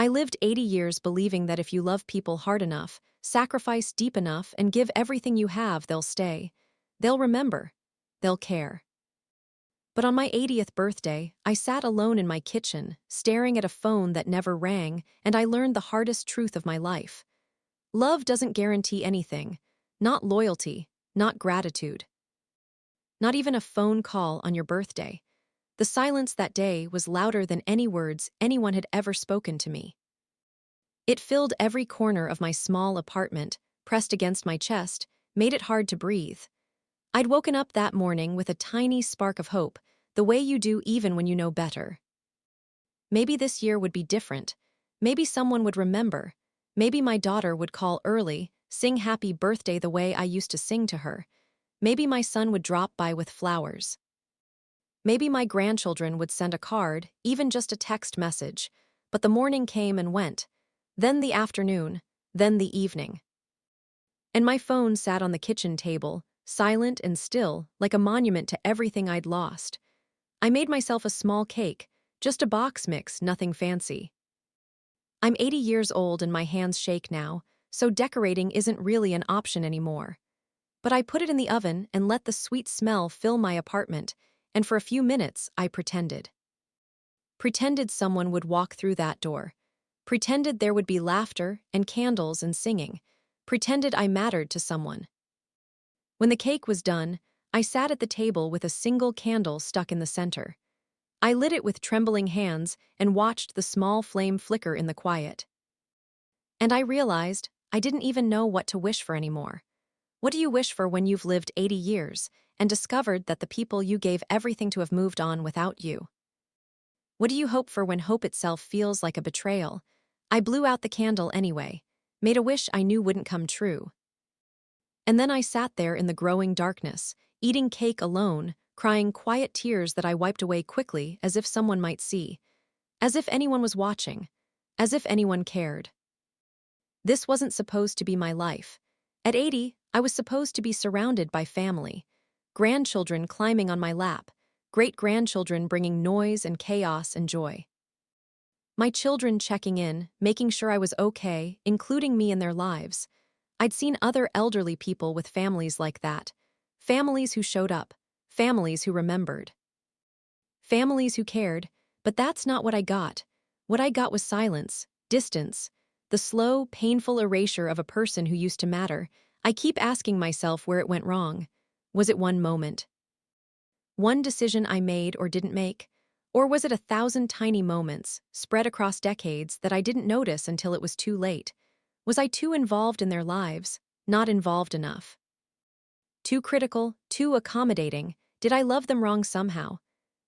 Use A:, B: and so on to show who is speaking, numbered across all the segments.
A: I lived 80 years believing that if you love people hard enough, sacrifice deep enough, and give everything you have, they'll stay. They'll remember. They'll care. But on my 80th birthday, I sat alone in my kitchen, staring at a phone that never rang, and I learned the hardest truth of my life. Love doesn't guarantee anything. Not loyalty, not gratitude. Not even a phone call on your birthday. The silence that day was louder than any words anyone had ever spoken to me. It filled every corner of my small apartment, pressed against my chest, made it hard to breathe. I'd woken up that morning with a tiny spark of hope, the way you do even when you know better. Maybe this year would be different. Maybe someone would remember. Maybe my daughter would call early, sing happy birthday the way I used to sing to her. Maybe my son would drop by with flowers. Maybe my grandchildren would send a card, even just a text message. But the morning came and went. Then the afternoon. Then the evening. And my phone sat on the kitchen table, silent and still, like a monument to everything I'd lost. I made myself a small cake, just a box mix, nothing fancy. I'm 80 years old and my hands shake now, so decorating isn't really an option anymore. But I put it in the oven and let the sweet smell fill my apartment, and for a few minutes I pretended. Pretended someone would walk through that door. Pretended there would be laughter and candles and singing. Pretended I mattered to someone. When the cake was done, I sat at the table with a single candle stuck in the center. I lit it with trembling hands and watched the small flame flicker in the quiet. And I realized I didn't even know what to wish for anymore. What do you wish for when you've lived 80 years and discovered that the people you gave everything to have moved on without you? What do you hope for when hope itself feels like a betrayal? I blew out the candle anyway, made a wish I knew wouldn't come true. And then I sat there in the growing darkness, eating cake alone, crying quiet tears that I wiped away quickly as if someone might see, as if anyone was watching, as if anyone cared. This wasn't supposed to be my life. At 80, I was supposed to be surrounded by family, grandchildren climbing on my lap, great-grandchildren bringing noise and chaos and joy. My children checking in, making sure I was okay, including me in their lives. I'd seen other elderly people with families like that. Families who showed up. Families who remembered. Families who cared, but that's not what I got. What I got was silence, distance, the slow, painful erasure of a person who used to matter. I keep asking myself where it went wrong. Was it one moment? One decision I made or didn't make? Or was it 1,000 tiny moments, spread across decades, that I didn't notice until it was too late? Was I too involved in their lives, not involved enough? Too critical, too accommodating? Did I love them wrong somehow?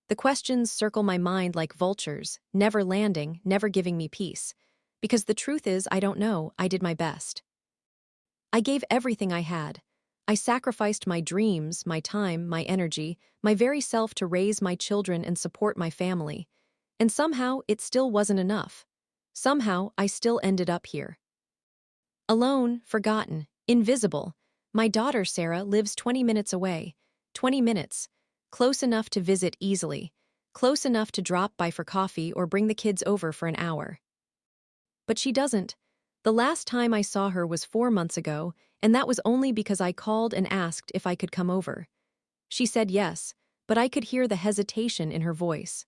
A: The questions circle my mind like vultures, never landing, never giving me peace. Because the truth is, I don't know. I did my best. I gave everything I had. I sacrificed my dreams, my time, my energy, my very self to raise my children and support my family. And somehow, it still wasn't enough. Somehow, I still ended up here. Alone, forgotten, invisible. My daughter, Sarah, lives 20 minutes away. 20 minutes. Close enough to visit easily. Close enough to drop by for coffee or bring the kids over for an hour. But she doesn't. The last time I saw her was 4 months ago, and that was only because I called and asked if I could come over. She said yes, but I could hear the hesitation in her voice.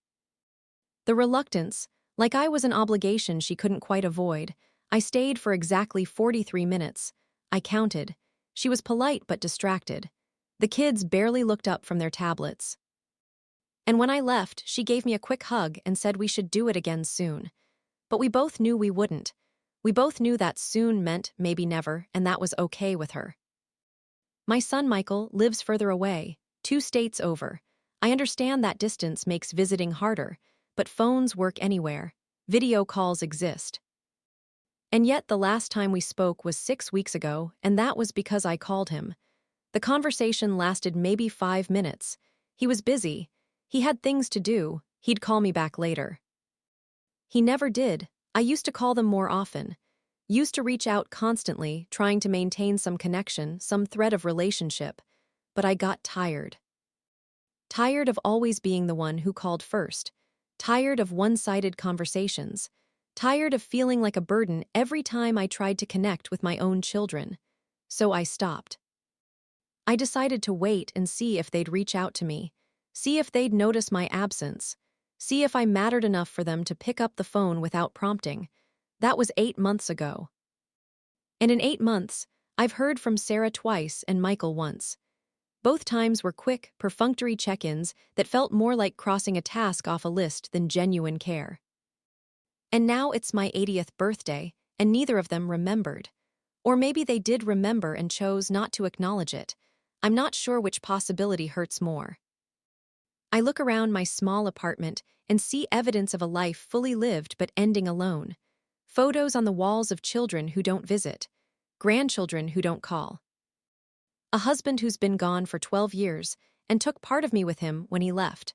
A: The reluctance, like I was an obligation she couldn't quite avoid. I stayed for exactly 43 minutes. I counted. She was polite but distracted. The kids barely looked up from their tablets. And when I left, she gave me a quick hug and said we should do it again soon. But we both knew we wouldn't. We both knew that soon meant maybe never, and that was okay with her. My son Michael lives further away, 2 states over. I understand that distance makes visiting harder, but phones work anywhere. Video calls exist. And yet the last time we spoke was 6 weeks ago, and that was because I called him. The conversation lasted maybe 5 minutes. He was busy. He had things to do. He'd call me back later. He never did. I used to call them more often. Used to reach out constantly, trying to maintain some connection, some thread of relationship. But I got tired. Tired of always being the one who called first. Tired of one-sided conversations. tired of feeling like a burden every time I tried to connect with my own children. So I stopped. I decided to wait and see if they'd reach out to me, see if they'd notice my absence, see if I mattered enough for them to pick up the phone without prompting. That was 8 months ago. And in 8 months, I've heard from Sarah twice and Michael once. Both times were quick, perfunctory check-ins that felt more like crossing a task off a list than genuine care. And now it's my 80th birthday, and neither of them remembered. Or maybe they did remember and chose not to acknowledge it. I'm not sure which possibility hurts more. I look around my small apartment and see evidence of a life fully lived but ending alone. Photos on the walls of children who don't visit, grandchildren who don't call. A husband who's been gone for 12 years and took part of me with him when he left.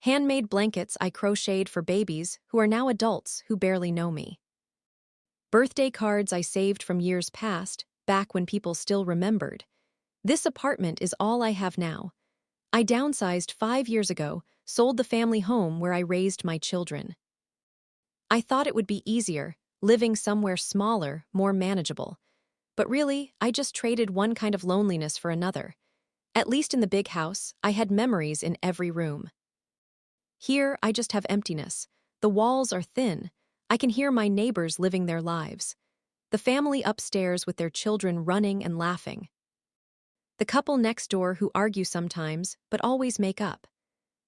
A: Handmade blankets I crocheted for babies who are now adults who barely know me. Birthday cards I saved from years past, back when people still remembered. This apartment is all I have now. I downsized 5 years ago, sold the family home where I raised my children. I thought it would be easier, living somewhere smaller, more manageable. But really, I just traded one kind of loneliness for another. At least in the big house, I had memories in every room. Here, I just have emptiness. The walls are thin. I can hear my neighbors living their lives. The family upstairs with their children running and laughing. The couple next door who argue sometimes, but always make up.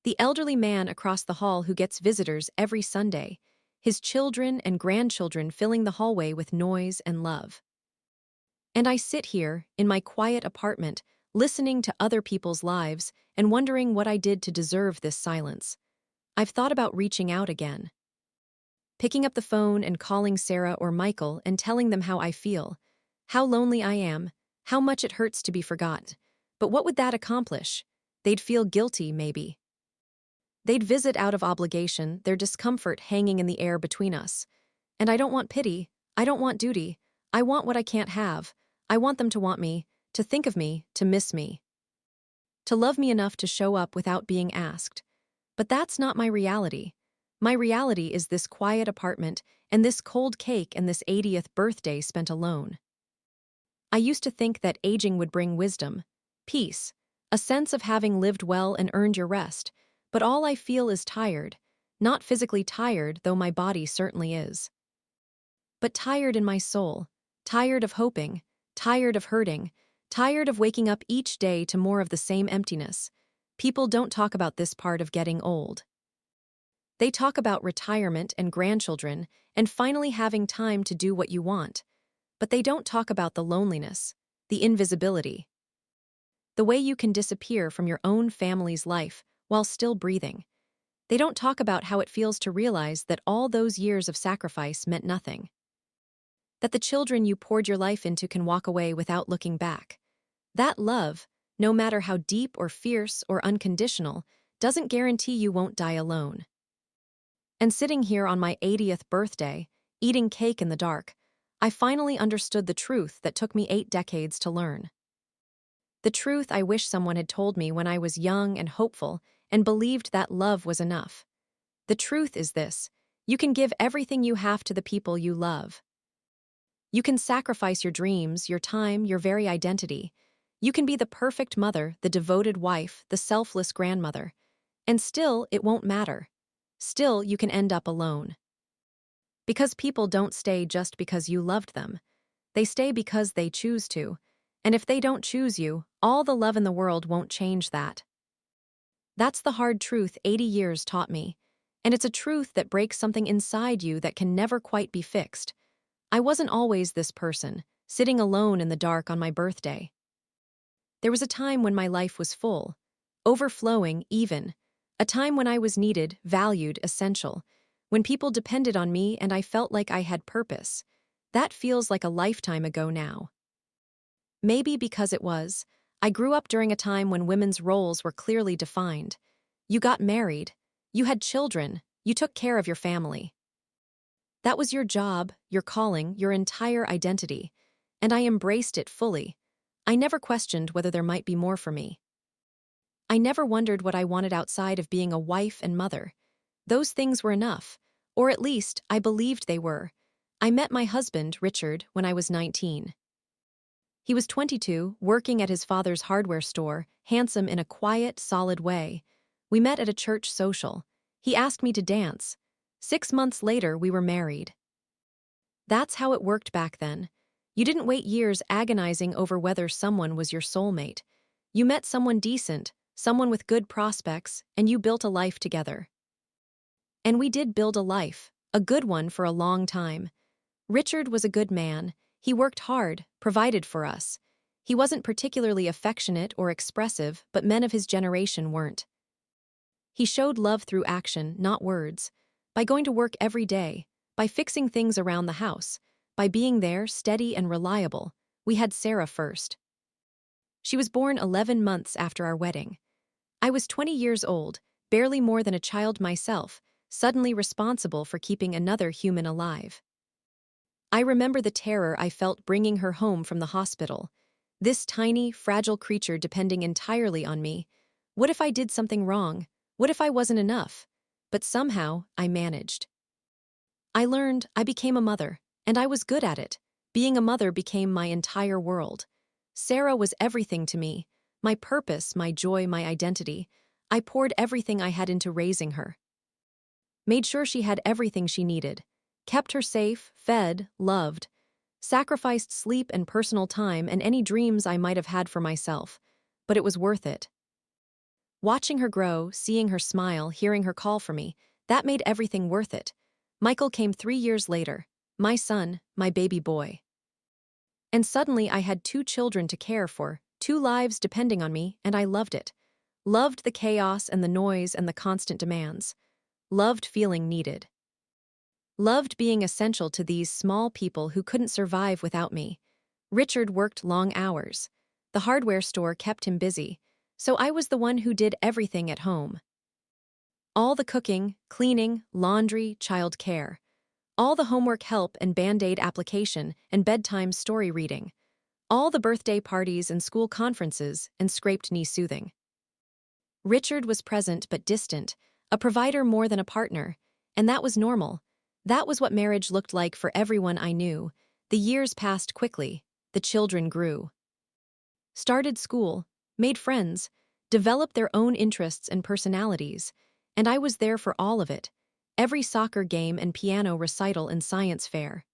A: The elderly man across the hall who gets visitors every Sunday. His children and grandchildren filling the hallway with noise and love. And I sit here, in my quiet apartment, listening to other people's lives and wondering what I did to deserve this silence. I've thought about reaching out again. Picking up the phone and calling Sarah or Michael and telling them how I feel, how lonely I am, how much it hurts to be forgotten. But what would that accomplish? They'd feel guilty, maybe. They'd visit out of obligation, their discomfort hanging in the air between us. And I don't want pity, I don't want duty, I want what I can't have. I want them to want me, to think of me, to miss me. To love me enough to show up without being asked. But that's not my reality. My reality is this quiet apartment and this cold cake and this 80th birthday spent alone. I used to think that aging would bring wisdom, peace, a sense of having lived well and earned your rest, but all I feel is tired, not physically tired, though my body certainly is. But tired in my soul, tired of hoping, tired of hurting, tired of waking up each day to more of the same emptiness. People don't talk about this part of getting old. They talk about retirement and grandchildren and finally having time to do what you want. But they don't talk about the loneliness, the invisibility. The way you can disappear from your own family's life while still breathing. They don't talk about how it feels to realize that all those years of sacrifice meant nothing. That the children you poured your life into can walk away without looking back. That love, no matter how deep or fierce or unconditional, doesn't guarantee you won't die alone. And sitting here on my 80th birthday, eating cake in the dark, I finally understood the truth that took me 8 decades to learn. The truth I wish someone had told me when I was young and hopeful and believed that love was enough. The truth is this: you can give everything you have to the people you love. You can sacrifice your dreams, your time, your very identity. You can be the perfect mother, the devoted wife, the selfless grandmother. And still, it won't matter. Still, you can end up alone. Because people don't stay just because you loved them. They stay because they choose to. And if they don't choose you, all the love in the world won't change that. That's the hard truth 80 years taught me. And it's a truth that breaks something inside you that can never quite be fixed. I wasn't always this person, sitting alone in the dark on my birthday. There was a time when my life was full, overflowing even, a time when I was needed, valued, essential, when people depended on me and I felt like I had purpose. That feels like a lifetime ago now. Maybe because it was. I grew up during a time when women's roles were clearly defined. You got married, you had children, you took care of your family. That was your job, your calling, your entire identity, and I embraced it fully. I never questioned whether there might be more for me. I never wondered what I wanted outside of being a wife and mother. Those things were enough. Or at least, I believed they were. I met my husband, Richard, when I was 19. He was 22, working at his father's hardware store, handsome in a quiet, solid way. We met at a church social. He asked me to dance. 6 months later, we were married. That's how it worked back then. You didn't wait years agonizing over whether someone was your soulmate. You met someone decent, someone with good prospects, and you built a life together. And we did build a life, a good one for a long time. Richard was a good man. He worked hard, provided for us. He wasn't particularly affectionate or expressive, but men of his generation weren't. He showed love through action, not words. By going to work every day, by fixing things around the house, by being there, steady and reliable. We had Sarah first. She was born 11 months after our wedding. I was 20 years old, barely more than a child myself, suddenly responsible for keeping another human alive. I remember the terror I felt bringing her home from the hospital. This tiny, fragile creature depending entirely on me. What if I did something wrong? What if I wasn't enough? But somehow, I managed. I learned, I became a mother, and I was good at it. Being a mother became my entire world. Sarah was everything to me, my purpose, my joy, my identity. I poured everything I had into raising her. Made sure she had everything she needed. Kept her safe, fed, loved. Sacrificed sleep and personal time and any dreams I might have had for myself. But it was worth it. Watching her grow, seeing her smile, hearing her call for me, that made everything worth it. Michael came 3 years later. My son, my baby boy. And suddenly I had 2 children to care for, 2 lives depending on me, and I loved it. Loved the chaos and the noise and the constant demands. Loved feeling needed. Loved being essential to these small people who couldn't survive without me. Richard worked long hours. The hardware store kept him busy, so I was the one who did everything at home. All the cooking, cleaning, laundry, child care. All the homework help and Band-Aid application and bedtime story reading. All the birthday parties and school conferences and scraped knee soothing. Richard was present but distant, a provider more than a partner, and that was normal. That was what marriage looked like for everyone I knew. The years passed quickly. The children grew. Started school, made friends, developed their own interests and personalities, and I was there for all of it. Every soccer game and piano recital and science fair.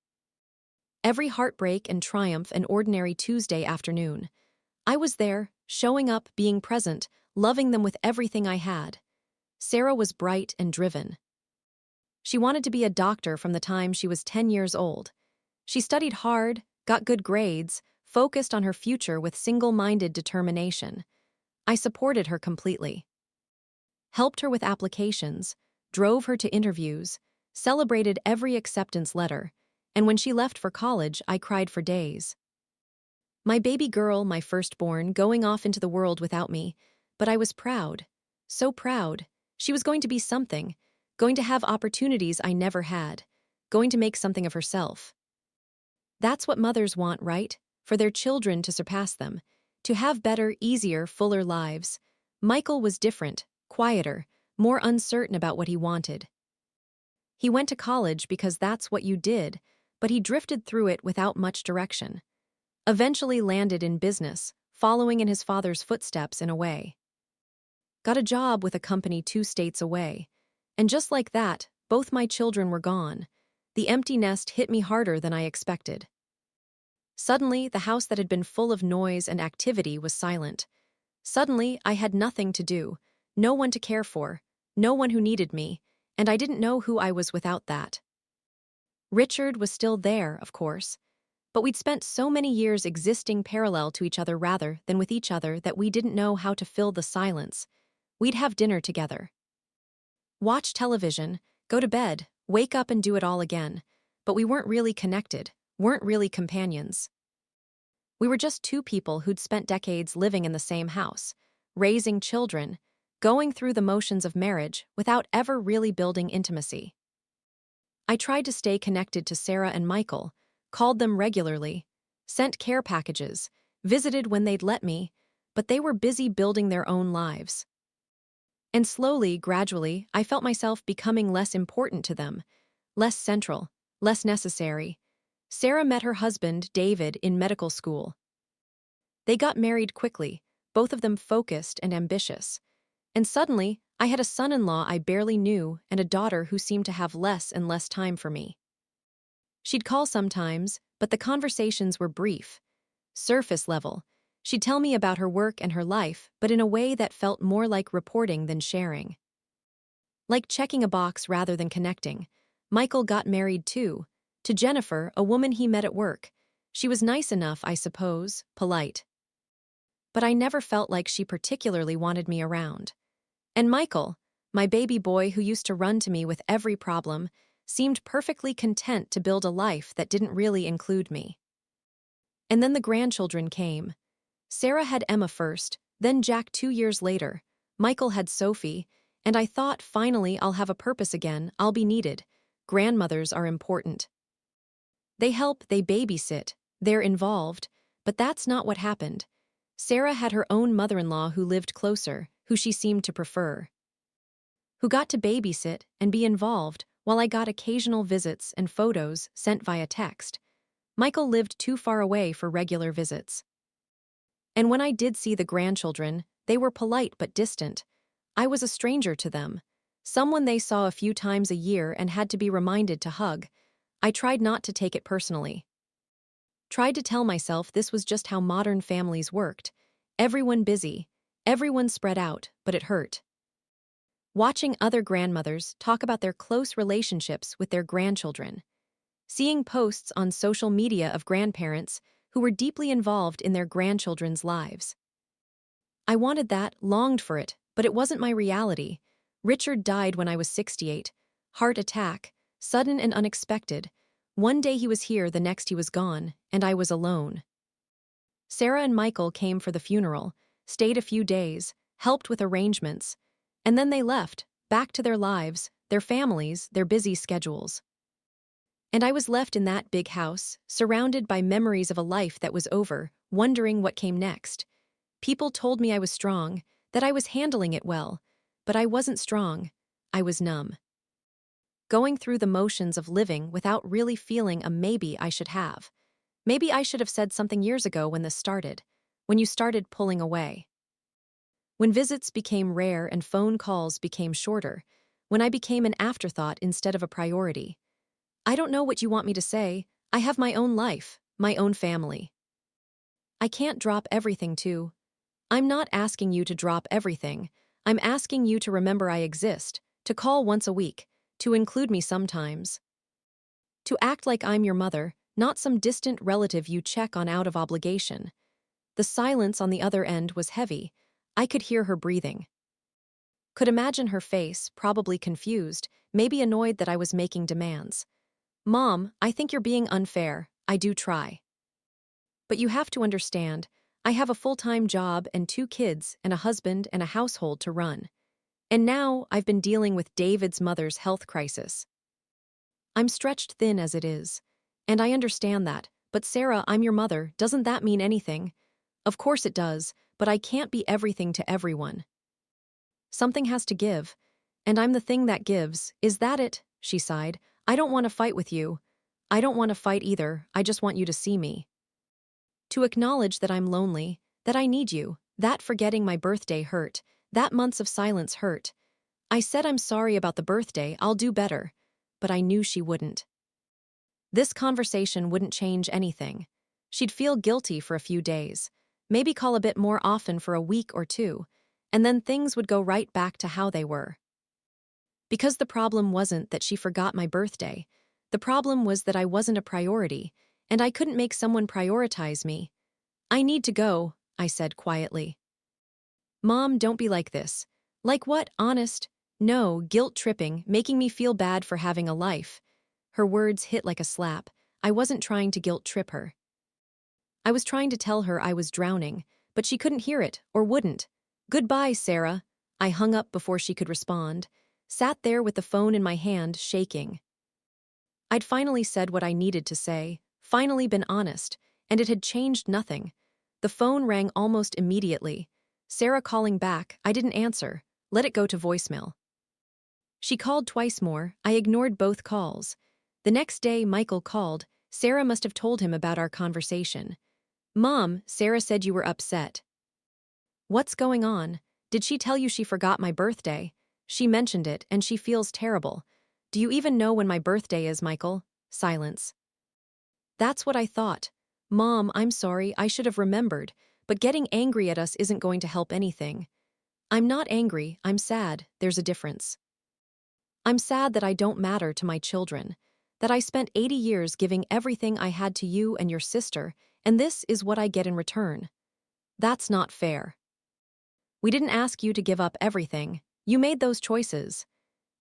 A: Every heartbreak and triumph and ordinary Tuesday afternoon. I was there, showing up, being present, loving them with everything I had. Sarah was bright and driven. She wanted to be a doctor from the time she was 10 years old. She studied hard, got good grades, focused on her future with single-minded determination. I supported her completely. Helped her with applications, drove her to interviews, celebrated every acceptance letter, and when she left for college, I cried for days. My baby girl, my firstborn, going off into the world without me, but I was proud. So proud. She was going to be something, going to have opportunities I never had, going to make something of herself. That's what mothers want, right? For their children to surpass them, to have better, easier, fuller lives. Michael was different, quieter, more uncertain about what he wanted. He went to college because that's what you did, but he drifted through it without much direction. Eventually landed in business, following in his father's footsteps in a way. Got a job with a company 2 states away. And just like that, both my children were gone. The empty nest hit me harder than I expected. Suddenly, the house that had been full of noise and activity was silent. Suddenly, I had nothing to do, no one to care for, no one who needed me, and I didn't know who I was without that. Richard was still there, of course, but we'd spent so many years existing parallel to each other rather than with each other that we didn't know how to fill the silence. We'd have dinner together. Watch television, go to bed, wake up and do it all again, but we weren't really connected, weren't really companions. We were just 2 people who'd spent decades living in the same house, raising children, going through the motions of marriage without ever really building intimacy. I tried to stay connected to Sarah and Michael, called them regularly, sent care packages, visited when they'd let me, but they were busy building their own lives. And slowly, gradually, I felt myself becoming less important to them. less central, less necessary. Sarah met her husband, David, in medical school. They got married quickly, both of them focused and ambitious. And suddenly, I had a son-in-law I barely knew and a daughter who seemed to have less and less time for me. She'd call sometimes, but the conversations were brief, surface level. She'd tell me about her work and her life, but in a way that felt more like reporting than sharing. Like checking a box rather than connecting. Michael got married too, to Jennifer, a woman he met at work. She was nice enough, I suppose, polite. But I never felt like she particularly wanted me around. And Michael, my baby boy who used to run to me with every problem, seemed perfectly content to build a life that didn't really include me. And then the grandchildren came. Sarah had Emma first, then Jack 2 years later. Michael had Sophie, and I thought, finally, I'll have a purpose again, I'll be needed. Grandmothers are important. They help, they babysit, they're involved, but that's not what happened. Sarah had her own mother-in-law who lived closer, who she seemed to prefer, who got to babysit and be involved, while I got occasional visits and photos sent via text. Michael lived too far away for regular visits. And when I did see the grandchildren, they were polite but distant. I was a stranger to them, someone they saw a few times a year and had to be reminded to hug. I tried not to take it personally. Tried to tell myself this was just how modern families worked. Everyone busy, everyone spread out, but it hurt. Watching other grandmothers talk about their close relationships with their grandchildren. Seeing posts on social media of grandparents who were deeply involved in their grandchildren's lives. I wanted that, longed for it, but it wasn't my reality. Richard died when I was 68. Heart attack, sudden and unexpected. One day he was here, the next he was gone, and I was alone. Sarah and Michael came for the funeral, stayed a few days, helped with arrangements, and then they left, back to their lives, their families, their busy schedules. And I was left in that big house, surrounded by memories of a life that was over, wondering what came next. People told me I was strong, that I was handling it well, but I wasn't strong. I was numb. Going through the motions of living without really feeling a maybe I should have. Maybe I should have said something years ago when this started, when you started pulling away. When visits became rare and phone calls became shorter, when I became an afterthought instead of a priority. I don't know what you want me to say. I have my own life, my own family. I can't drop everything too. I'm not asking you to drop everything. I'm asking you to remember I exist, to call once a week, to include me sometimes. To act like I'm your mother, not some distant relative you check on out of obligation. The silence on the other end was heavy. I could hear her breathing. Could imagine her face, probably confused, maybe annoyed that I was making demands. Mom, I think you're being unfair. I do try. But you have to understand, I have a full-time job and 2 kids and a husband and a household to run. And now I've been dealing with David's mother's health crisis. I'm stretched thin as it is. And I understand that, but Sarah, I'm your mother, doesn't that mean anything? Of course it does, but I can't be everything to everyone. Something has to give, and I'm the thing that gives. Is that it? She sighed. I don't want to fight with you. I don't want to fight either, I just want you to see me. To acknowledge that I'm lonely, that I need you, that forgetting my birthday hurt, that months of silence hurt. I said I'm sorry about the birthday, I'll do better. But I knew she wouldn't. This conversation wouldn't change anything. She'd feel guilty for a few days, maybe call a bit more often for a week or 2, and then things would go right back to how they were. Because the problem wasn't that she forgot my birthday. The problem was that I wasn't a priority, and I couldn't make someone prioritize me. I need to go, I said quietly. Mom, don't be like this. Like what, honest? No, guilt-tripping, making me feel bad for having a life. Her words hit like a slap. I wasn't trying to guilt-trip her. I was trying to tell her I was drowning, but she couldn't hear it, or wouldn't. Goodbye, Sarah. I hung up before she could respond. Sat there with the phone in my hand, shaking. I'd finally said what I needed to say, finally been honest, and it had changed nothing. The phone rang almost immediately. Sarah calling back, I didn't answer, let it go to voicemail. She called twice more. I ignored both calls. The next day, Michael called. Sarah must have told him about our conversation. Mom, Sarah said you were upset. What's going on? Did she tell you she forgot my birthday? She mentioned it, and she feels terrible. Do you even know when my birthday is, Michael? Silence. That's what I thought. Mom, I'm sorry, I should have remembered, but getting angry at us isn't going to help anything. I'm not angry, I'm sad, there's a difference. I'm sad that I don't matter to my children, that I spent 80 years giving everything I had to you and your sister, and this is what I get in return. That's not fair. We didn't ask you to give up everything. You made those choices.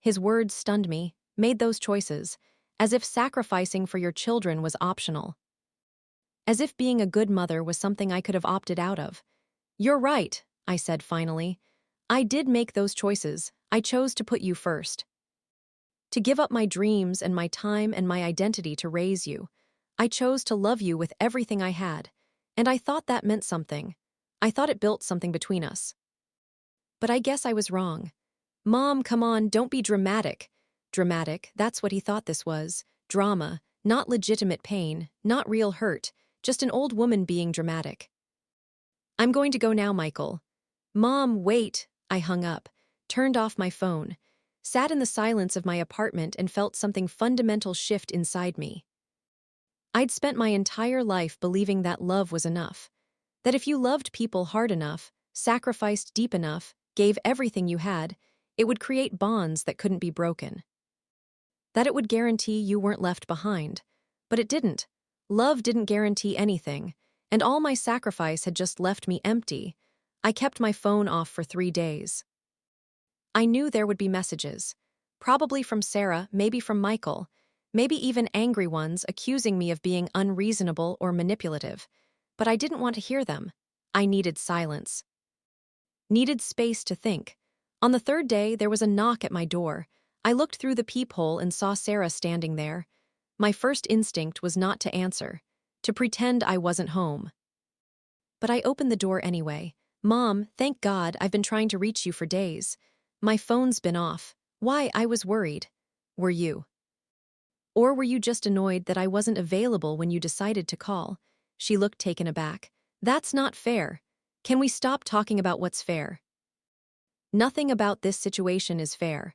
A: His words stunned me, made those choices, as if sacrificing for your children was optional. As if being a good mother was something I could have opted out of. You're right, I said finally. I did make those choices. I chose to put you first. To give up my dreams and my time and my identity to raise you. I chose to love you with everything I had. And I thought that meant something. I thought it built something between us. But I guess I was wrong. Mom, come on, don't be dramatic. Dramatic, that's what he thought this was. Drama, not legitimate pain, not real hurt, just an old woman being dramatic. I'm going to go now, Michael. Mom, wait. I hung up, turned off my phone, sat in the silence of my apartment and felt something fundamental shift inside me. I'd spent my entire life believing that love was enough. That if you loved people hard enough, sacrificed deep enough, gave everything you had, it would create bonds that couldn't be broken. That it would guarantee you weren't left behind. But it didn't. Love didn't guarantee anything, and all my sacrifice had just left me empty. I kept my phone off for 3 days. I knew there would be messages. Probably from Sarah, maybe from Michael, maybe even angry ones accusing me of being unreasonable or manipulative. But I didn't want to hear them. I needed silence. Needed space to think. On the 3rd day, there was a knock at my door. I looked through the peephole and saw Sarah standing there. My first instinct was not to answer, to pretend I wasn't home. But I opened the door anyway. Mom, thank God, I've been trying to reach you for days. My phone's been off. Why, I was worried. Were you? Or were you just annoyed that I wasn't available when you decided to call? She looked taken aback. That's not fair. Can we stop talking about what's fair? Nothing about this situation is fair.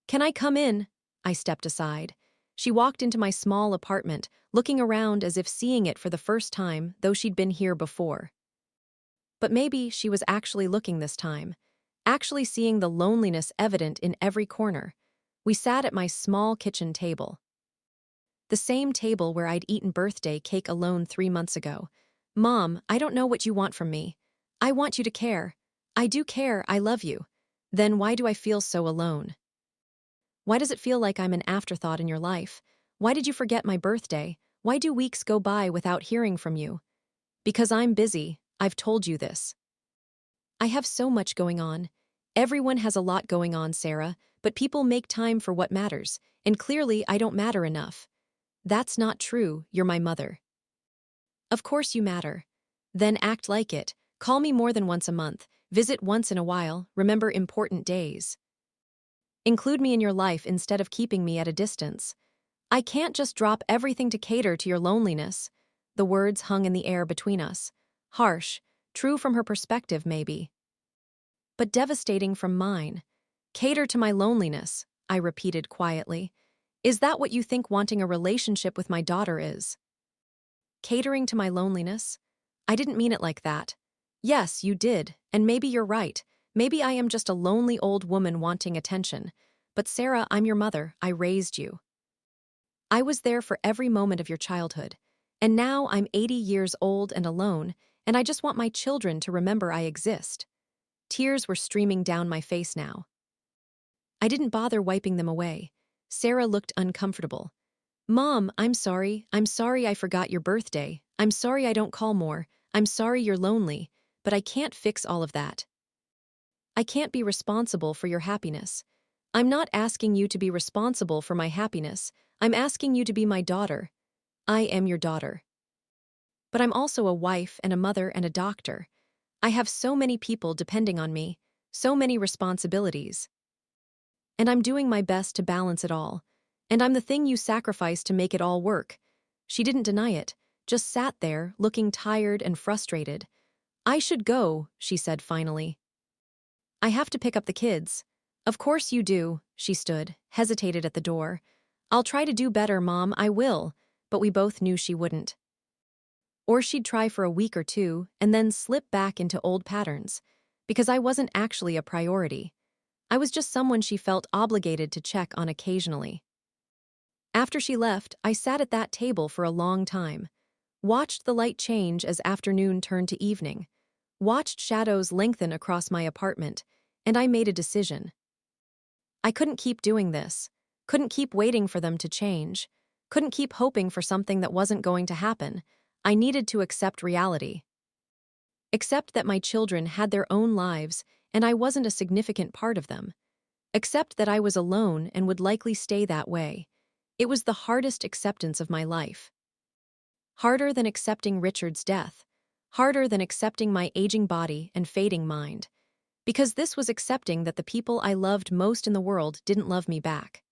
A: Can I come in? I stepped aside. She walked into my small apartment, looking around as if seeing it for the first time, though she'd been here before. But maybe she was actually looking this time, actually seeing the loneliness evident in every corner. We sat at my small kitchen table. The same table where I'd eaten birthday cake alone 3 months ago. Mom, I don't know what you want from me. I want you to care. I do care, I love you. Then why do I feel so alone? Why does it feel like I'm an afterthought in your life? Why did you forget my birthday? Why do weeks go by without hearing from you? Because I'm busy, I've told you this. I have so much going on. Everyone has a lot going on, Sarah, but people make time for what matters, and clearly I don't matter enough. That's not true, you're my mother. Of course you matter. Then act like it. Call me more than once a month. Visit once in a while. Remember important days. Include me in your life instead of keeping me at a distance. I can't just drop everything to cater to your loneliness. The words hung in the air between us. Harsh, true from her perspective maybe. But devastating from mine. Cater to my loneliness, I repeated quietly. Is that what you think wanting a relationship with my daughter is? Catering to my loneliness? I didn't mean it like that. Yes, you did, and maybe you're right. Maybe I am just a lonely old woman wanting attention. But Sarah, I'm your mother. I raised you. I was there for every moment of your childhood. And now I'm 80 years old and alone, and I just want my children to remember I exist. Tears were streaming down my face now. I didn't bother wiping them away. Sarah looked uncomfortable. Mom, I'm sorry I forgot your birthday. I'm sorry I don't call more. I'm sorry you're lonely, but I can't fix all of that. I can't be responsible for your happiness. I'm not asking you to be responsible for my happiness. I'm asking you to be my daughter. I am your daughter. But I'm also a wife and a mother and a doctor. I have so many people depending on me, so many responsibilities. And I'm doing my best to balance it all. And I'm the thing you sacrifice to make it all work. She didn't deny it, just sat there, looking tired and frustrated. I should go, she said finally. I have to pick up the kids. Of course you do, she stood, hesitated at the door. I'll try to do better, Mom, I will. But we both knew she wouldn't. Or she'd try for a week or two and then slip back into old patterns. Because I wasn't actually a priority. I was just someone she felt obligated to check on occasionally. After she left, I sat at that table for a long time. Watched the light change as afternoon turned to evening. Watched shadows lengthen across my apartment, and I made a decision. I couldn't keep doing this. Couldn't keep waiting for them to change. Couldn't keep hoping for something that wasn't going to happen. I needed to accept reality. Accept that my children had their own lives, and I wasn't a significant part of them. Accept that I was alone and would likely stay that way. It was the hardest acceptance of my life. Harder than accepting Richard's death. Harder than accepting my aging body and fading mind. Because this was accepting that the people I loved most in the world didn't love me back.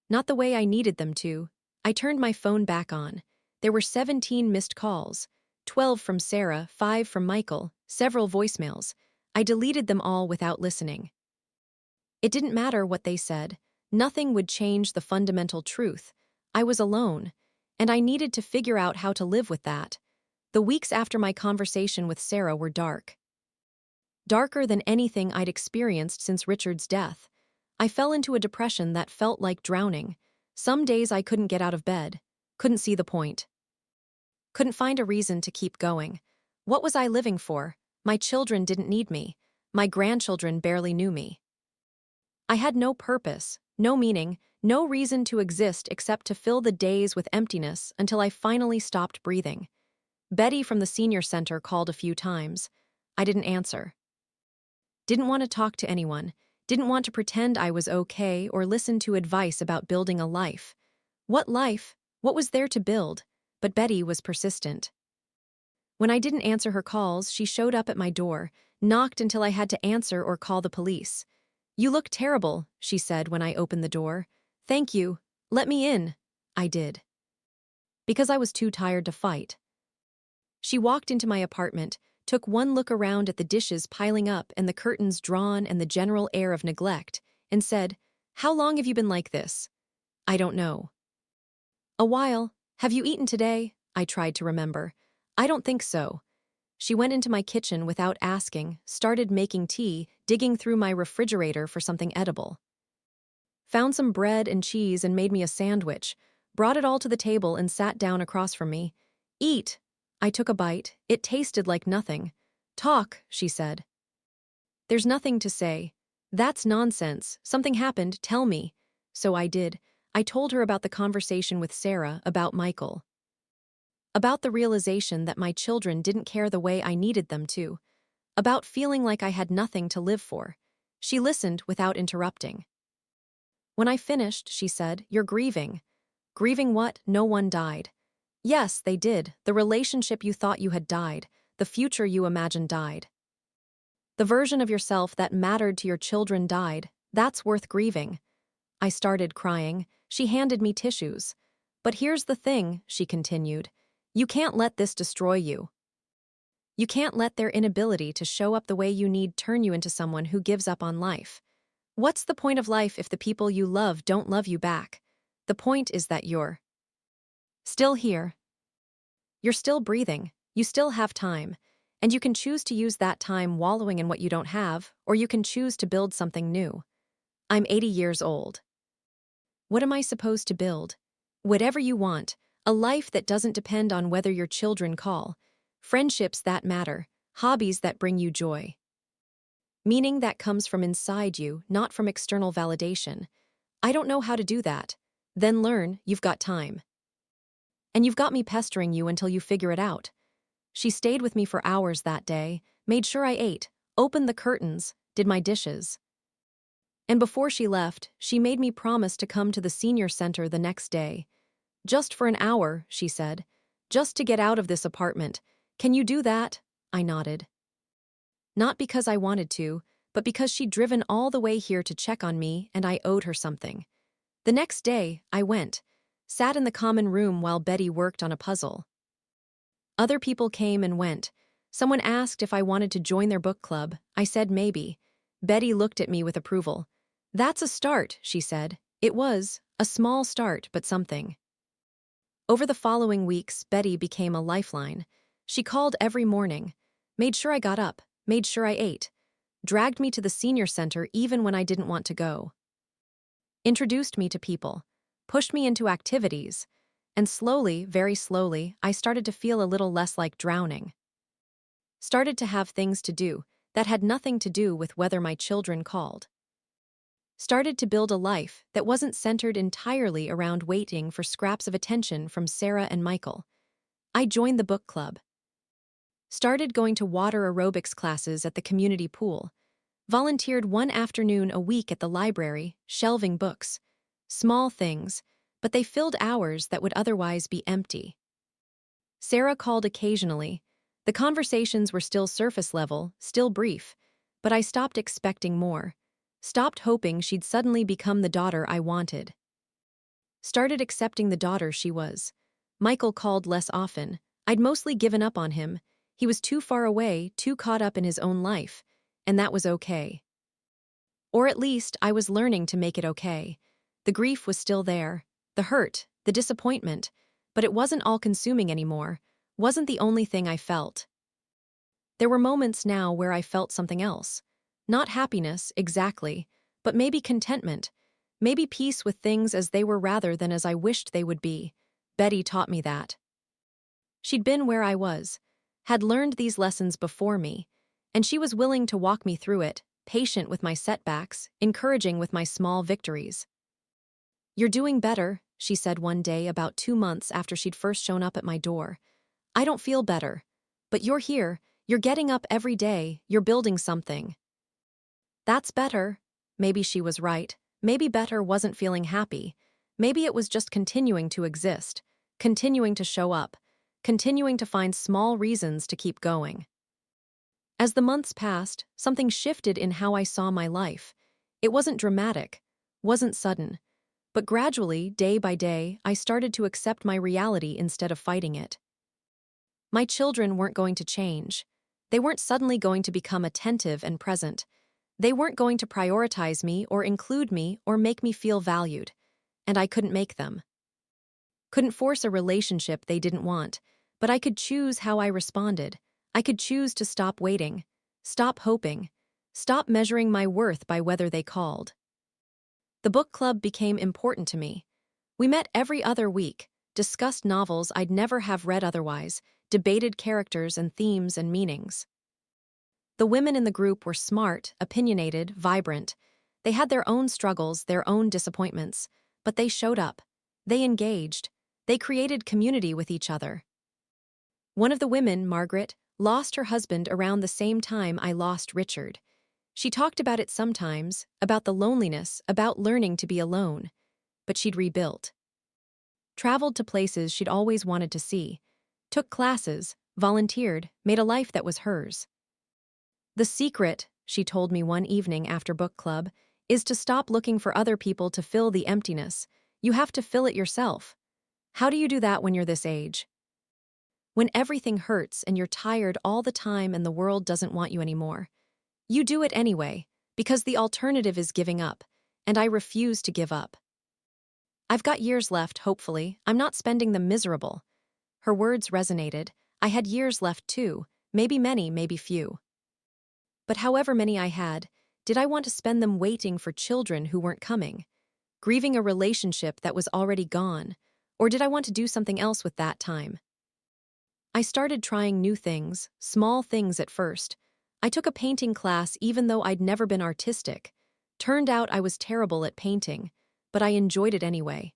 A: Not the way I needed them to. I turned my phone back on. There were 17 missed calls. 12 from Sarah, 5 from Michael, several voicemails. I deleted them all without listening. It didn't matter what they said. Nothing would change the fundamental truth. I was alone, and I needed to figure out how to live with that. The weeks after my conversation with Sarah were dark. Darker than anything I'd experienced since Richard's death. I fell into a depression that felt like drowning. Some days I couldn't get out of bed. Couldn't see the point. Couldn't find a reason to keep going. What was I living for? My children didn't need me. My grandchildren barely knew me. I had no purpose, no meaning, no reason to exist except to fill the days with emptiness until I finally stopped breathing. Betty from the senior center called a few times. I didn't answer. Didn't want to talk to anyone. Didn't want to pretend I was okay or listen to advice about building a life. What life? What was there to build? But Betty was persistent. When I didn't answer her calls, she showed up at my door, knocked until I had to answer or call the police. You look terrible, she said when I opened the door. Thank you. Let me in. I did. Because I was too tired to fight. She walked into my apartment, took one look around at the dishes piling up and the curtains drawn and the general air of neglect, and said, How long have you been like this? I don't know. A while. Have you eaten today? I tried to remember. I don't think so. She went into my kitchen without asking, started making tea, digging through my refrigerator for something edible. Found some bread and cheese and made me a sandwich, brought it all to the table and sat down across from me. Eat. I took a bite. It tasted like nothing. Talk, she said. There's nothing to say. That's nonsense. Something happened, tell me. So I did. I told her about the conversation with Sarah, about Michael. About the realization that my children didn't care the way I needed them to. About feeling like I had nothing to live for. She listened without interrupting. When I finished, she said, You're grieving. Grieving what? No one died. Yes, they did. The relationship you thought you had died. The future you imagined died. The version of yourself that mattered to your children died. That's worth grieving. I started crying. She handed me tissues. But here's the thing, she continued. You can't let this destroy you. You can't let their inability to show up the way you need turn you into someone who gives up on life. What's the point of life if the people you love don't love you back? The point is that you're still here. You're still breathing. You still have time. And you can choose to use that time wallowing in what you don't have, or you can choose to build something new. I'm 80 years old. What am I supposed to build? Whatever you want. A life that doesn't depend on whether your children call. Friendships that matter. Hobbies that bring you joy. Meaning that comes from inside you, not from external validation. I don't know how to do that. Then learn, you've got time. And you've got me pestering you until you figure it out. She stayed with me for hours that day, made sure I ate, opened the curtains, did my dishes. And before she left, she made me promise to come to the senior center the next day. Just for an hour, she said. Just to get out of this apartment. Can you do that? I nodded. Not because I wanted to, but because she'd driven all the way here to check on me and I owed her something. The next day, I went, sat in the common room while Betty worked on a puzzle. Other people came and went. Someone asked if I wanted to join their book club. I said maybe. Betty looked at me with approval. "That's a start," she said. It was, a small start, but something. Over the following weeks, Betty became a lifeline. She called every morning, made sure I got up, made sure I ate, dragged me to the senior center even when I didn't want to go, introduced me to people, pushed me into activities, and slowly, very slowly, I started to feel a little less like drowning. Started to have things to do that had nothing to do with whether my children called. Started to build a life that wasn't centered entirely around waiting for scraps of attention from Sarah and Michael. I joined the book club. Started going to water aerobics classes at the community pool. Volunteered one afternoon a week at the library, shelving books. Small things, but they filled hours that would otherwise be empty. Sarah called occasionally. The conversations were still surface level, still brief, but I stopped expecting more. Stopped hoping she'd suddenly become the daughter I wanted. Started accepting the daughter she was. Michael called less often. I'd mostly given up on him. He was too far away, too caught up in his own life, and that was okay. Or at least I was learning to make it okay. The grief was still there, the hurt, the disappointment, but it wasn't all-consuming anymore, wasn't the only thing I felt. There were moments now where I felt something else. Not happiness, exactly, but maybe contentment, maybe peace with things as they were rather than as I wished they would be. Betty taught me that. She'd been where I was, had learned these lessons before me, and she was willing to walk me through it, patient with my setbacks, encouraging with my small victories. "You're doing better," she said one day about 2 months after she'd first shown up at my door. "I don't feel better, but you're here, you're getting up every day, you're building something." That's better. Maybe she was right. Maybe better wasn't feeling happy. Maybe it was just continuing to exist, continuing to show up, continuing to find small reasons to keep going. As the months passed, something shifted in how I saw my life. It wasn't dramatic, wasn't sudden, but gradually, day by day, I started to accept my reality instead of fighting it. My children weren't going to change. They weren't suddenly going to become attentive and present. They weren't going to prioritize me or include me or make me feel valued, and I couldn't make them. Couldn't force a relationship they didn't want, but I could choose how I responded. I could choose to stop waiting, stop hoping, stop measuring my worth by whether they called. The book club became important to me. We met every other week, discussed novels I'd never have read otherwise, debated characters and themes and meanings. The women in the group were smart, opinionated, vibrant. They had their own struggles, their own disappointments, but they showed up. They engaged. They created community with each other. One of the women, Margaret, lost her husband around the same time I lost Richard. She talked about it sometimes, about the loneliness, about learning to be alone. But she'd rebuilt. Traveled to places she'd always wanted to see. Took classes, volunteered, made a life that was hers. "The secret," she told me one evening after book club, "is to stop looking for other people to fill the emptiness. You have to fill it yourself. How do you do that when you're this age? When everything hurts and you're tired all the time and the world doesn't want you anymore. You do it anyway, because the alternative is giving up, and I refuse to give up. I've got years left, hopefully. I'm not spending them miserable." Her words resonated. I had years left too, maybe many, maybe few. But however many I had, did I want to spend them waiting for children who weren't coming? Grieving a relationship that was already gone? Or did I want to do something else with that time? I started trying new things, small things at first. I took a painting class even though I'd never been artistic. Turned out I was terrible at painting, but I enjoyed it anyway.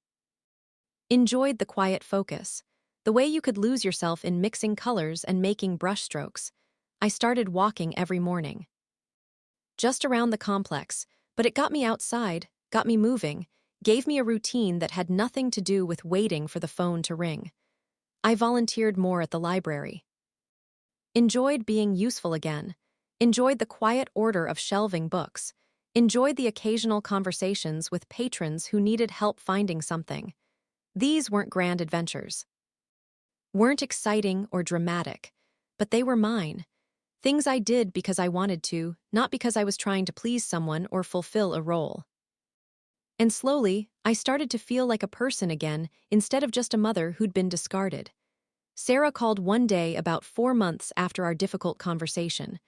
A: Enjoyed the quiet focus, the way you could lose yourself in mixing colors and making brushstrokes. I started walking every morning. Just around the complex, but it got me outside, got me moving, gave me a routine that had nothing to do with waiting for the phone to ring. I volunteered more at the library. Enjoyed being useful again. enjoyed the quiet order of shelving books, enjoyed the occasional conversations with patrons who needed help finding something. These weren't grand adventures, weren't exciting or dramatic, but they were mine. Things I did because I wanted to, not because I was trying to please someone or fulfill a role. And slowly, I started to feel like a person again instead of just a mother who'd been discarded. Sarah called one day about 4 months after our difficult conversation.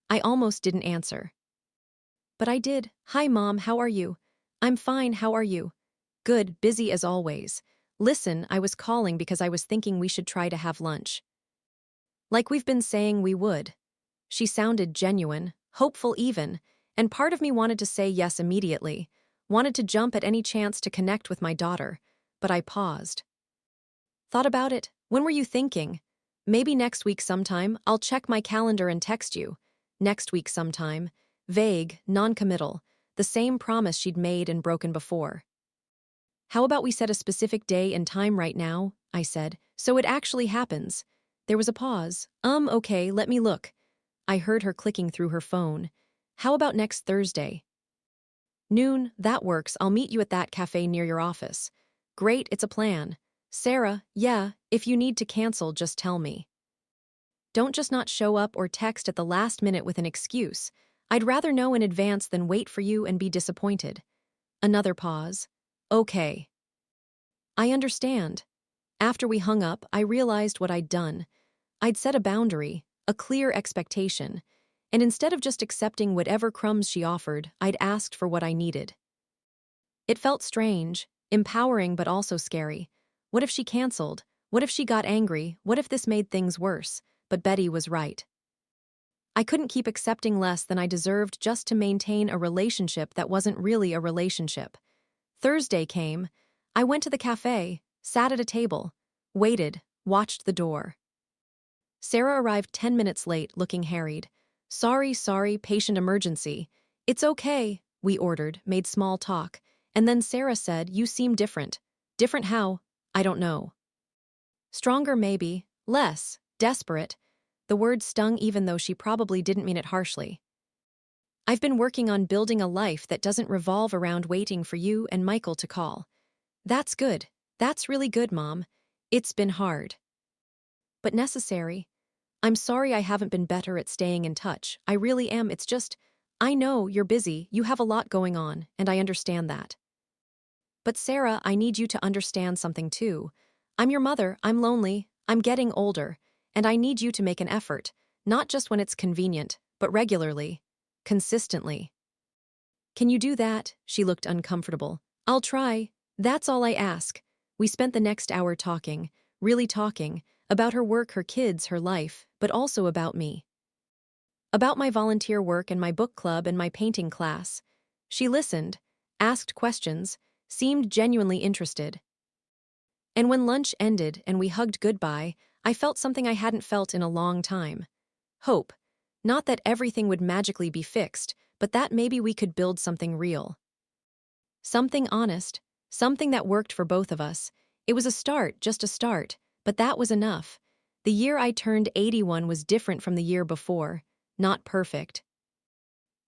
A: I almost didn't answer. But I did. "Hi, Mom, how are you?" "I'm fine, how are you?" "Good, busy as always." "Listen, I was calling because I was thinking we should try to have lunch. Like we've been saying we would." She sounded genuine, hopeful even, and part of me wanted to say yes immediately, wanted to jump at any chance to connect with my daughter, but I paused. "Thought about it? When were you thinking?" "Maybe next week sometime. I'll check my calendar and text you." Next week sometime. Vague, non-committal, the same promise she'd made and broken before. "How about we set a specific day and time right now?" I said, "so it actually happens." There was a pause. Okay, let me look." I heard her clicking through her phone. "How about next Thursday?" "Noon, that works. I'll meet you at that cafe near your office." "Great, it's a plan." "Sarah, yeah, if you need to cancel, just tell me. Don't just not show up or text at the last minute with an excuse. I'd rather know in advance than wait for you and be disappointed." Another pause. "Okay. I understand." After we hung up, I realized what I'd done. I'd set a boundary, a clear expectation, and instead of just accepting whatever crumbs she offered, I'd asked for what I needed. It felt strange, empowering but also scary. What if she canceled? What if she got angry? What if this made things worse? But Betty was right. I couldn't keep accepting less than I deserved just to maintain a relationship that wasn't really a relationship. Thursday came. I went to the cafe, sat at a table, waited, watched the door. Sarah arrived 10 minutes late, looking harried. Sorry, patient emergency." "It's okay," we ordered, made small talk, and then Sarah said, "You seem different." "Different how?" "I don't know." "Stronger maybe, less, desperate." The word stung even though she probably didn't mean it harshly. "I've been working on building a life that doesn't revolve around waiting for you and Michael to call." "That's good. That's really good, Mom. It's been hard. But necessary. I'm sorry I haven't been better at staying in touch. I really am. It's just, I know you're busy, you have a lot going on, and I understand that. But Sarah, I need you to understand something too. I'm your mother, I'm lonely, I'm getting older, and I need you to make an effort, not just when it's convenient, but regularly, consistently." "Can you do that?" She looked uncomfortable. "I'll try. That's all I ask." We spent the next hour talking, really talking, about her work, her kids, her life, but also about me. About my volunteer work and my book club and my painting class. She listened, asked questions, seemed genuinely interested. And when lunch ended and we hugged goodbye, I felt something I hadn't felt in a long time. Hope. Not that everything would magically be fixed, but that maybe we could build something real. Something honest, something that worked for both of us. It was a start, just a start, but that was enough. The year I turned 81 was different from the year before, not perfect.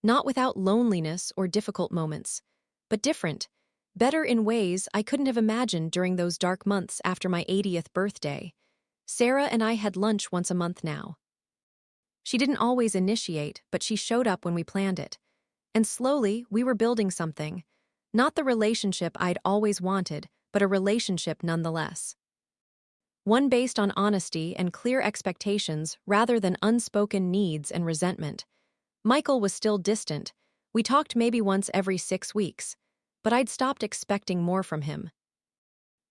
A: Not without loneliness or difficult moments, but different, better in ways I couldn't have imagined during those dark months after my 80th birthday. Sarah and I had lunch once a month now. She didn't always initiate, but she showed up when we planned it. And slowly, we were building something. Not the relationship I'd always wanted, but a relationship nonetheless. One based on honesty and clear expectations rather than unspoken needs and resentment. Michael was still distant. We talked maybe once every 6 weeks. But I'd stopped expecting more from him.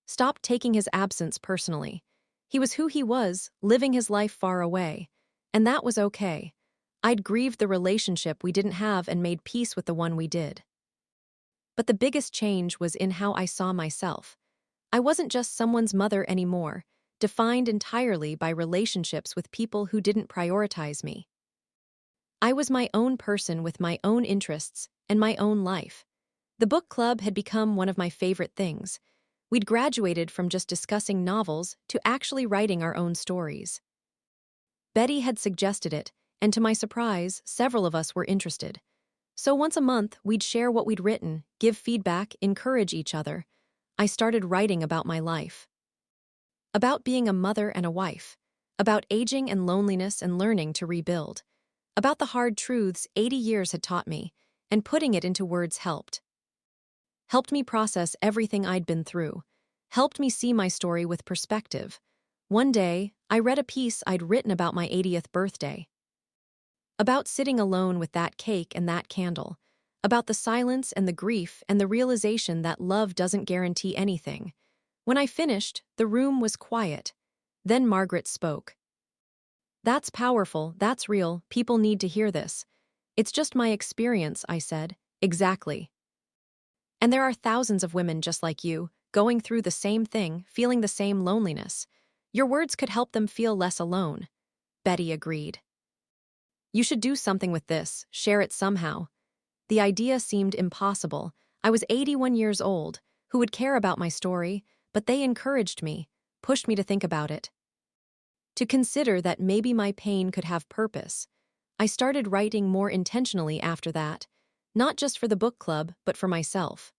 A: Stopped taking his absence personally. He was who he was, living his life far away. And that was okay. I'd grieved the relationship we didn't have and made peace with the one we did. But the biggest change was in how I saw myself. I wasn't just someone's mother anymore, defined entirely by relationships with people who didn't prioritize me. I was my own person with my own interests and my own life. The book club had become one of my favorite things. We'd graduated from just discussing novels to actually writing our own stories. Betty had suggested it, and to my surprise, several of us were interested. So once a month, we'd share what we'd written, give feedback, encourage each other. I started writing about my life. About being a mother and a wife. About aging and loneliness and learning to rebuild. About the hard truths 80 years had taught me, and putting it into words helped. Helped me process everything I'd been through. Helped me see my story with perspective. One day, I read a piece I'd written about my 80th birthday. About sitting alone with that cake and that candle. About the silence and the grief and the realization that love doesn't guarantee anything. When I finished, the room was quiet. Then Margaret spoke. "That's powerful, that's real, people need to hear this." "It's just my experience," I said. "Exactly. And there are thousands of women just like you, going through the same thing, feeling the same loneliness. Your words could help them feel less alone." Betty agreed. "You should do something with this, share it somehow." The idea seemed impossible. I was 81 years old. Who would care about my story? But they encouraged me, pushed me to think about it. To consider that maybe my pain could have purpose. I started writing more intentionally after that, not just for the book club, but for myself.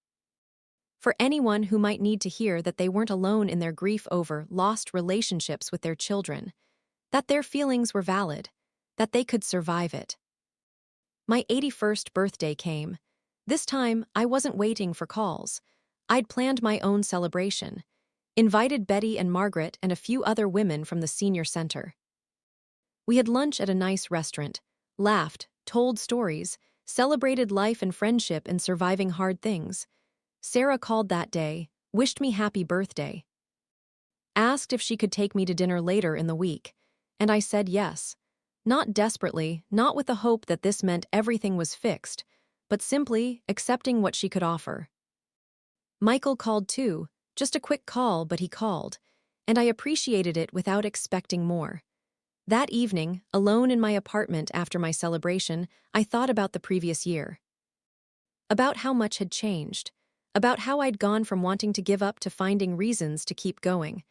A: For anyone who might need to hear that they weren't alone in their grief over lost relationships with their children, that their feelings were valid, that they could survive it. My 81st birthday came. This time, I wasn't waiting for calls. I'd planned my own celebration. Invited Betty and Margaret and a few other women from the senior center. We had lunch at a nice restaurant, laughed, told stories, celebrated life and friendship and surviving hard things. Sarah called that day, wished me happy birthday. Asked if she could take me to dinner later in the week, and I said yes. Not desperately, not with the hope that this meant everything was fixed, but simply accepting what she could offer. Michael called too, just a quick call, but he called, and I appreciated it without expecting more. That evening, alone in my apartment after my celebration, I thought about the previous year. About how much had changed. About how I'd gone from wanting to give up to finding reasons to keep going.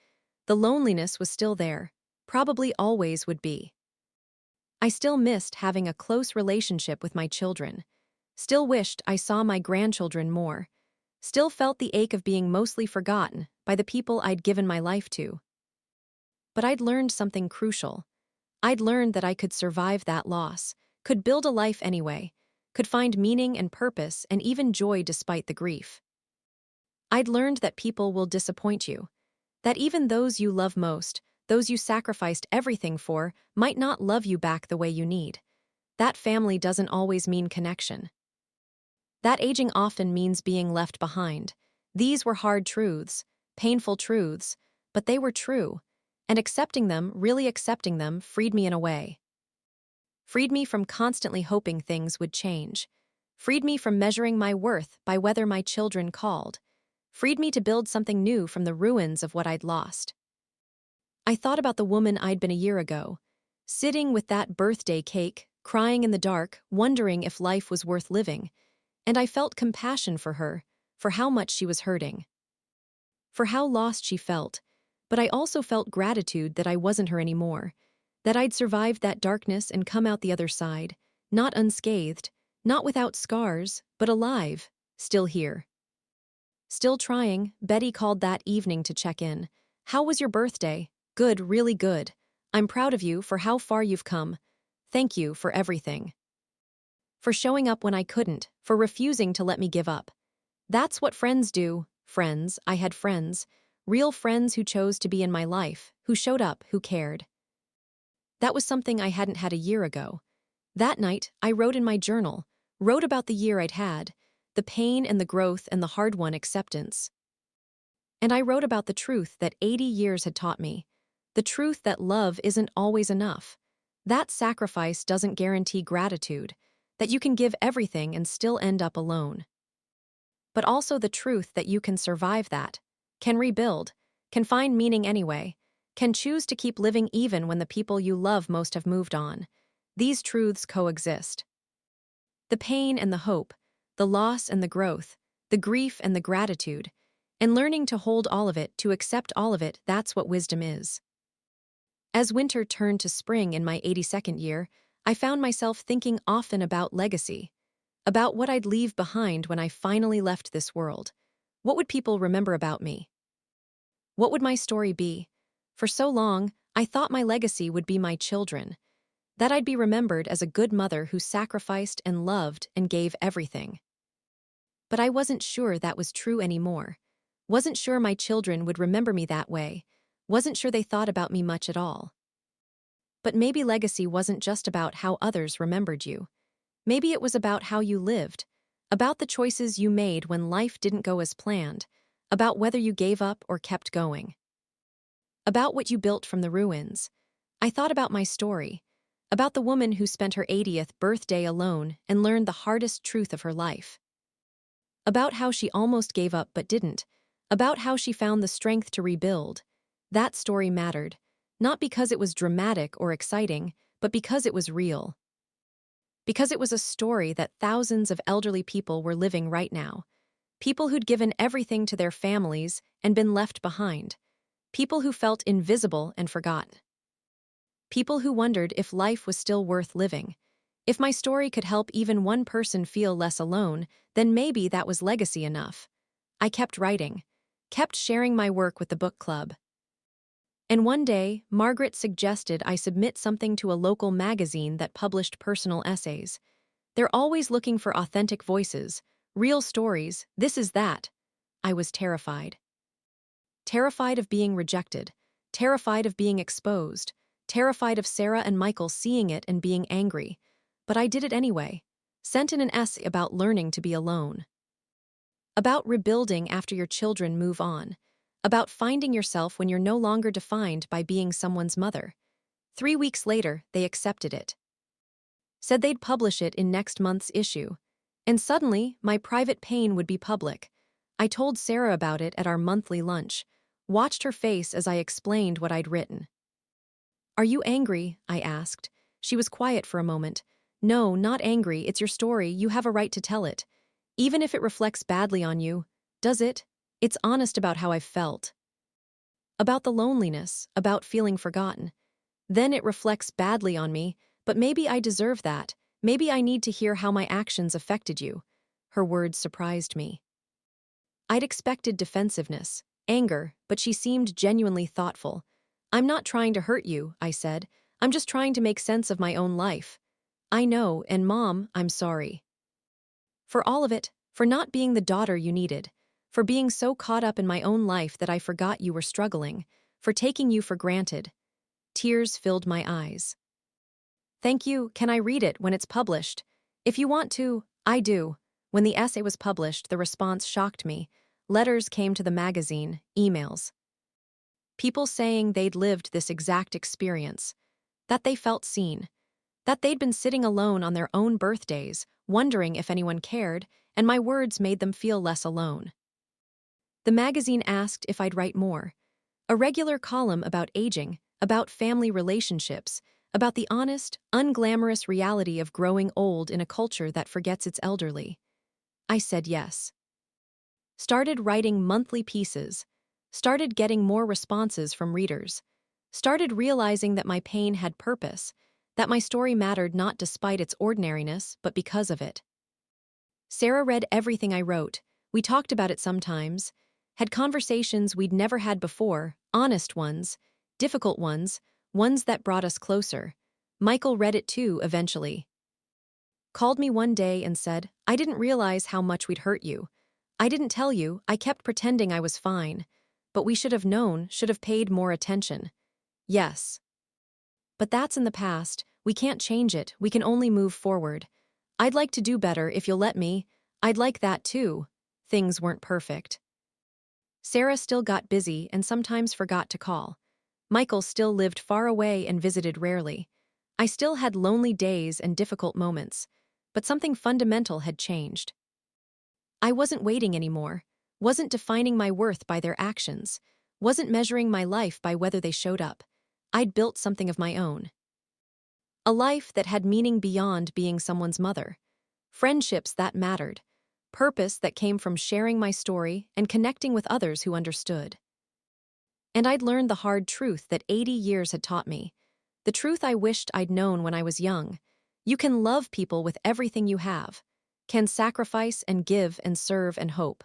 A: The loneliness was still there, probably always would be. I still missed having a close relationship with my children. Still wished I saw my grandchildren more. Still felt the ache of being mostly forgotten by the people I'd given my life to. But I'd learned something crucial. I'd learned that I could survive that loss, could build a life anyway, could find meaning and purpose and even joy despite the grief. I'd learned that people will disappoint you, that even those you love most, those you sacrificed everything for, might not love you back the way you need. That family doesn't always mean connection. That aging often means being left behind. These were hard truths, painful truths, but they were true, and accepting them, really accepting them, freed me in a way. Freed me from constantly hoping things would change. Freed me from measuring my worth by whether my children called. Freed me to build something new from the ruins of what I'd lost. I thought about the woman I'd been a year ago, sitting with that birthday cake, crying in the dark, wondering if life was worth living, and I felt compassion for her, for how much she was hurting, for how lost she felt, but I also felt gratitude that I wasn't her anymore, that I'd survived that darkness and come out the other side, not unscathed, not without scars, but alive, still here. Still trying. Betty called that evening to check in. "How was your birthday?" "Good, really good. I'm proud of you for how far you've come. Thank you for everything. For showing up when I couldn't, for refusing to let me give up. That's what friends do." Friends, I had friends. Real friends who chose to be in my life, who showed up, who cared. That was something I hadn't had a year ago. That night, I wrote in my journal, wrote about the year I'd had, the pain and the growth and the hard-won acceptance. And I wrote about the truth that 80 years had taught me, the truth that love isn't always enough, that sacrifice doesn't guarantee gratitude, that you can give everything and still end up alone. But also the truth that you can survive that, can rebuild, can find meaning anyway, can choose to keep living even when the people you love most have moved on. These truths coexist. The pain and the hope, the loss and the growth, the grief and the gratitude, and learning to hold all of it, to accept all of it, that's what wisdom is. As winter turned to spring in my 82nd year, I found myself thinking often about legacy, about what I'd leave behind when I finally left this world. What would people remember about me? What would my story be? For so long, I thought my legacy would be my children, that I'd be remembered as a good mother who sacrificed and loved and gave everything. But I wasn't sure that was true anymore. Wasn't sure my children would remember me that way. Wasn't sure they thought about me much at all. But maybe legacy wasn't just about how others remembered you. Maybe it was about how you lived, about the choices you made when life didn't go as planned, about whether you gave up or kept going, about what you built from the ruins. I thought about my story, about the woman who spent her 80th birthday alone and learned the hardest truth of her life, about how she almost gave up but didn't, about how she found the strength to rebuild. That story mattered, not because it was dramatic or exciting, but because it was real. Because it was a story that thousands of elderly people were living right now. People who'd given everything to their families and been left behind. People who felt invisible and forgotten. People who wondered if life was still worth living. If my story could help even one person feel less alone, then maybe that was legacy enough. I kept writing, kept sharing my work with the book club. And one day, Margaret suggested I submit something to a local magazine that published personal essays. They're always looking for authentic voices, real stories, this is that. I was terrified. Terrified of being rejected, terrified of being exposed, terrified of Sarah and Michael seeing it and being angry. But I did it anyway. Sent in an essay about learning to be alone. About rebuilding after your children move on. About finding yourself when you're no longer defined by being someone's mother. 3 weeks later, they accepted it. Said they'd publish it in next month's issue. And suddenly, my private pain would be public. I told Sarah about it at our monthly lunch, watched her face as I explained what I'd written. "Are you angry?" I asked. She was quiet for a moment. "No, not angry, it's your story, you have a right to tell it. Even if it reflects badly on you. Does it? It's honest about how I felt. About the loneliness, about feeling forgotten. Then it reflects badly on me, but maybe I deserve that. Maybe I need to hear how my actions affected you." Her words surprised me. I'd expected defensiveness, anger, but she seemed genuinely thoughtful. "I'm not trying to hurt you," I said. "I'm just trying to make sense of my own life. I know, and Mom, I'm sorry. For all of it, for not being the daughter you needed, for being so caught up in my own life that I forgot you were struggling, for taking you for granted." Tears filled my eyes. "Thank you, can I read it when it's published?" "If you want to, I do." When the essay was published, the response shocked me. Letters came to the magazine, emails. People saying they'd lived this exact experience, that they felt seen, that they'd been sitting alone on their own birthdays, wondering if anyone cared, and my words made them feel less alone. The magazine asked if I'd write more. A regular column about aging, about family relationships, about the honest, unglamorous reality of growing old in a culture that forgets its elderly. I said yes. Started writing monthly pieces. Started getting more responses from readers. Started realizing that my pain had purpose, that my story mattered not despite its ordinariness, but because of it. Sarah read everything I wrote. We talked about it sometimes, had conversations we'd never had before, honest ones, difficult ones, ones that brought us closer. Michael read it too, eventually. Called me one day and said, "I didn't realize how much we'd hurt you. I didn't tell you, I kept pretending I was fine. But we should have known, should have paid more attention." Yes. But that's in the past, we can't change it, we can only move forward. I'd like to do better if you'll let me. I'd like that too. Things weren't perfect. Sarah still got busy and sometimes forgot to call. Michael still lived far away and visited rarely. I still had lonely days and difficult moments, but something fundamental had changed. I wasn't waiting anymore, wasn't defining my worth by their actions, wasn't measuring my life by whether they showed up. I'd built something of my own. A life that had meaning beyond being someone's mother. Friendships that mattered. Purpose that came from sharing my story and connecting with others who understood. And I'd learned the hard truth that 80 years had taught me. The truth I wished I'd known when I was young. You can love people with everything you have, can sacrifice and give and serve and hope.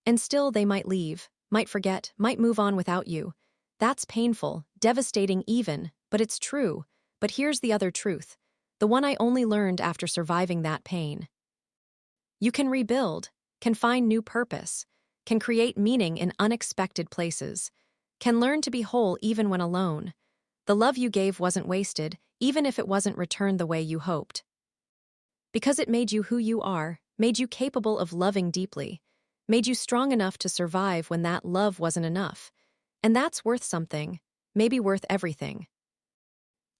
A: And still they might leave, might forget, might move on without you. That's painful, devastating even, but it's true. But here's the other truth, the one I only learned after surviving that pain. You can rebuild, can find new purpose, can create meaning in unexpected places, can learn to be whole even when alone. The love you gave wasn't wasted, even if it wasn't returned the way you hoped. Because it made you who you are, made you capable of loving deeply, made you strong enough to survive when that love wasn't enough. And that's worth something, maybe worth everything.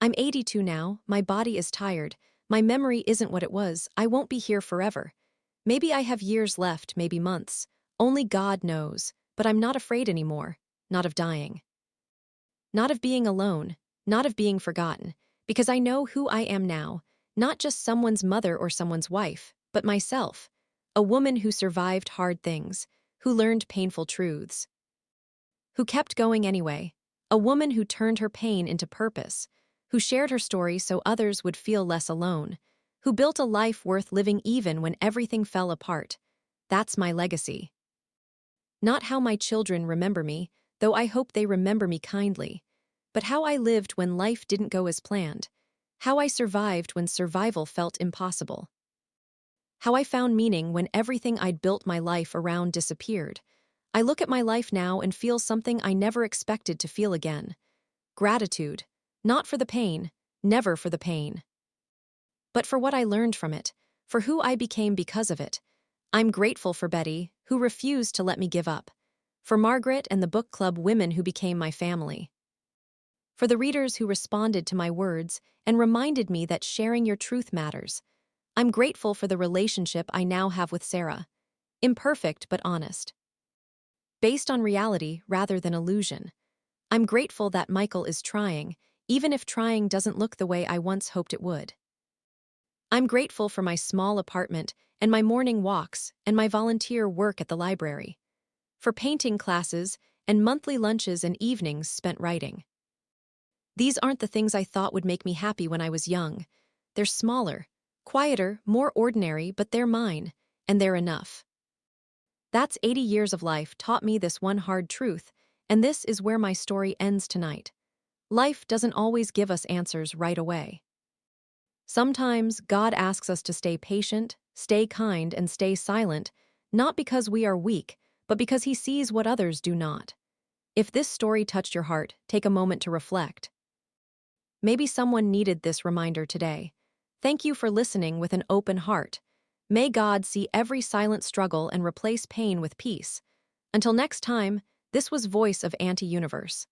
A: I'm 82 now, my body is tired, my memory isn't what it was, I won't be here forever. Maybe I have years left, maybe months. Only God knows, but I'm not afraid anymore, not of dying. Not of being alone, not of being forgotten, because I know who I am now, not just someone's mother or someone's wife, but myself, a woman who survived hard things, who learned painful truths, who kept going anyway, a woman who turned her pain into purpose, who shared her story so others would feel less alone, who built a life worth living even when everything fell apart. That's my legacy. Not how my children remember me, though I hope they remember me kindly, but how I lived when life didn't go as planned, how I survived when survival felt impossible, how I found meaning when everything I'd built my life around disappeared. I look at my life now and feel something I never expected to feel again. Gratitude, not for the pain, never for the pain, but for what I learned from it, for who I became because of it. I'm grateful for Betty, who refused to let me give up, for Margaret and the book club women who became my family, for the readers who responded to my words and reminded me that sharing your truth matters. I'm grateful for the relationship I now have with Sarah, imperfect but honest, based on reality rather than illusion. I'm grateful that Michael is trying, even if trying doesn't look the way I once hoped it would. I'm grateful for my small apartment and my morning walks and my volunteer work at the library, for painting classes and monthly lunches and evenings spent writing. These aren't the things I thought would make me happy when I was young. They're smaller, quieter, more ordinary, but they're mine, and they're enough. That's 80 years of life taught me this one hard truth, and this is where my story ends tonight. Life doesn't always give us answers right away. Sometimes God asks us to stay patient, stay kind, and stay silent, not because we are weak, but because He sees what others do not. If this story touched your heart, take a moment to reflect. Maybe someone needed this reminder today. Thank you for listening with an open heart. May God see every silent struggle and replace pain with peace. Until next time, this was Voice of Auntie Universe.